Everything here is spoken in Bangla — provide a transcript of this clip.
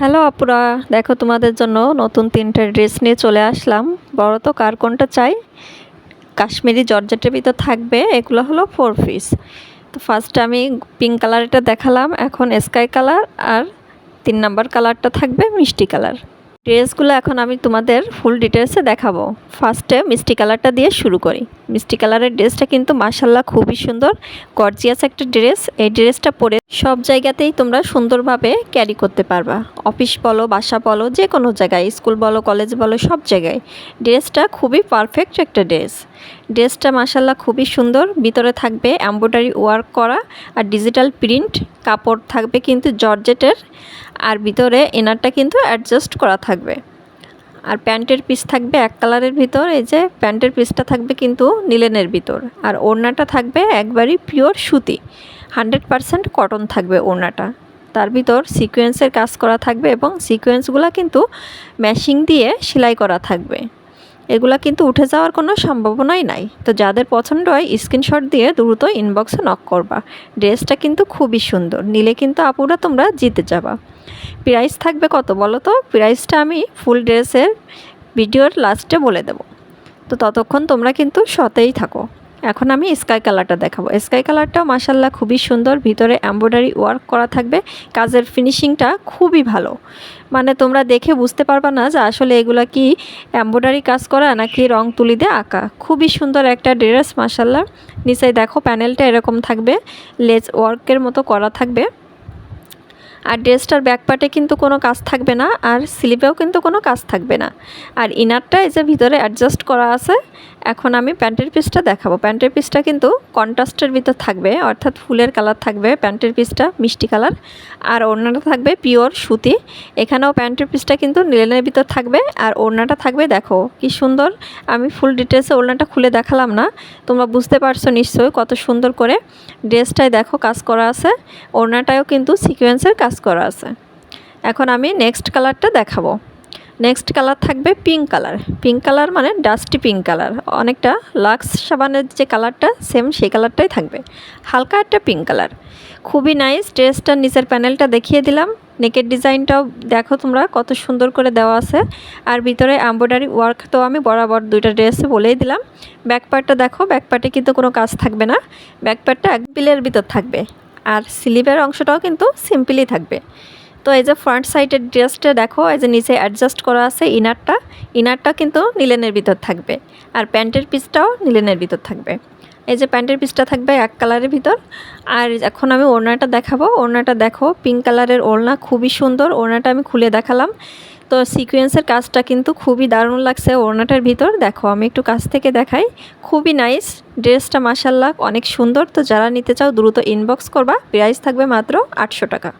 হ্যালো আপুরা, দেখো তোমাদের জন্য নতুন 3টা ড্রেস নিয়ে চলে আসলাম। বড় তো কার কোনটা চাই। কাশ্মীরি জর্জেটের ভিতর থাকবে, এগুলো হলো 4 পিস। তো ফার্স্ট আমি পিঙ্ক কালারটা দেখালাম, এখন স্কাই কালার আর 3 নাম্বার কালারটা থাকবে মিষ্টি কালার। ড্রেসগুলো এখন আমি তোমাদের ফুল ডিটেলসে দেখাবো। ফার্স্টে মিষ্টি কালারটা দিয়ে শুরু করি। মিষ্টি কালারের ড্রেসটা কিন্তু মাশাল্লাহ খুবই সুন্দর, গর্জিয়াস একটা ড্রেস। এই ড্রেসটা পরে সব জায়গাতেই তোমরা সুন্দরভাবে ক্যারি করতে পারবা। অফিস বলো, বাসা বলো, যে কোনো জায়গায়, স্কুল বলো, কলেজ বলো, সব জায়গায় ড্রেসটা খুবই পারফেক্ট একটা ড্রেস। ড্রেসটা মাশাল্লাহ খুবই সুন্দর। ভিতরে থাকবে এমব্রয়ডারি ওয়ার্ক করা আর ডিজিটাল প্রিন্ট কাপড় থাকবে কিন্তু জর্জেটের। আর ভিতরে ইনারটা কিন্তু অ্যাডজাস্ট করা থাকবে। আর প্যান্টের পিস থাকবে এক কালারের ভিতর। এই যে প্যান্টের পিসটা থাকবে কিন্তু নিলেনের ভিতর। আর ওড়নাটা থাকবে একবারই পিওর সুতি, 100% কটন থাকবে ওড়নাটা। তার ভিতর সিকোয়েন্সের কাজ করা থাকবে এবং সিকোয়েন্সগুলো কিন্তু ম্যাশিং দিয়ে সেলাই করা থাকবে। এগুলা কিন্তু উঠে যাওয়ার কোনো সম্ভাবনাই নাই। তো যাদের পছন্দ হয় স্ক্রিনশট দিয়ে দ্রুত ইনবক্সে নক করবা। ড্রেসটা কিন্তু খুবই সুন্দর, নিলে কিন্তু আপুরা তোমরা জিতে যাবা। প্রাইস থাকবে কত বলো তো? প্রাইসটা আমি ফুল ড্রেসের ভিডিওর লাস্টে বলে দেব। তো ততক্ষণ তোমরা কিন্তু সতেই থাকো। এখন আমি স্কাই কালারটা দেখাবো। স্কাই কালারটাও মাশাল্লাহ খুবই সুন্দর, ভিতরে এমব্রয়ডারি ওয়ার্ক করা থাকবে। কাজের ফিনিশিংটা খুবই ভালো, মানে তোমরা দেখে বুঝতে পারবা না যে আসলে এগুলা কি এমব্রয়ডারি কাজ করা নাকি রং তুলি দিয়ে আঁকা। খুবই সুন্দর একটা ড্রেস মাশাল্লাহ। নিচে দেখো প্যানেলটা এরকম থাকবে, লেস ওয়ার্কের মতো করা থাকবে। আর ড্রেসটার ব্যাক পার্টে কিন্তু কোনো কাজ থাকবে না, আর স্লিভেও কিন্তু কোনো কাজ থাকবে না। আর ইনারটা এই যে ভিতরে অ্যাডজাস্ট করা আছে। এখন আমি প্যান্টের পিসটা দেখাবো। প্যান্টের পিসটা কিন্তু কন্ট্রাস্টের ভিতর থাকবে, অর্থাৎ ফুলের কালার থাকবে প্যান্টের পিসটা, মিষ্টি কালার। আর ওড়নাটা থাকবে পিওর সুতি। এখানেও প্যান্টের পিসটা কিন্তু নিলেনের ভিতর থাকবে। আর ওড়নাটা থাকবে, দেখো কি সুন্দর। আমি ফুল ডিটেলসে ওড়নাটা খুলে দেখালাম না, তোমরা বুঝতে পারছো নিশ্চয়ই কত সুন্দর করে ড্রেসটায় দেখো কাজ করা আছে। ওড়নাটায়ও কিন্তু সিকোয়েন্সের কাজ করা আছে। এখন আমি নেক্সট কালারটা দেখাবো। নেক্সট কালার থাকবে পিঙ্ক কালার। পিঙ্ক কালার মানে ডাস্টি পিঙ্ক কালার, অনেকটা লাক্স সাবানের যে কালারটা সেম সেই কালারটাই থাকবে, হালকা একটা পিঙ্ক কালার। খুবই নাইস। ড্রেসটার নিচের প্যানেলটা দেখিয়ে দিলাম। নেকের ডিজাইনটাও দেখো তোমরা কত সুন্দর করে দেওয়া আছে। আর ভিতরে এমব্রয়ডারি ওয়ার্ক তো আমি বরাবর দুইটা ড্রেসে বলেই দিলাম। ব্যাক পার্টটা দেখো, ব্যাক পার্টে কিন্তু কোনো কাজ থাকবে না। ব্যাক পার্টটা এক বিলের ভিতর থাকবে। আর স্লিভের অংশটাও কিন্তু সিম্পলি থাকবে। তো এই যে ফ্রন্ট সাইডের ড্রেসটা দেখো, এই যে নিচে অ্যাডজাস্ট করা আছে ইনারটা কিন্তু নিলেনের ভিতর থাকবে। আর প্যান্টের পিসটাও নিলেনের ভিতর থাকবে। এই যে প্যান্টের পিসটা থাকবে এক কালারের ভিতর। আর এখন আমি ওড়নাটা দেখাবো। ওড়নাটা দেখো, পিঙ্ক কালারের ওড়না, খুবই সুন্দর। ওড়নাটা আমি খুলে দেখালাম। তো সিকোয়েন্সের কাজটা কিন্তু খুবই দারুণ লাগছে ওড়নাটার ভিতর। দেখো আমি একটু কাছ থেকে দেখাই, খুবই নাইস ড্রেসটা মাশাল্লাহ অনেক সুন্দর। তো যারা নিতে চাও দ্রুত ইনবক্স করবা। প্রাইস থাকবে মাত্র 800 টাকা।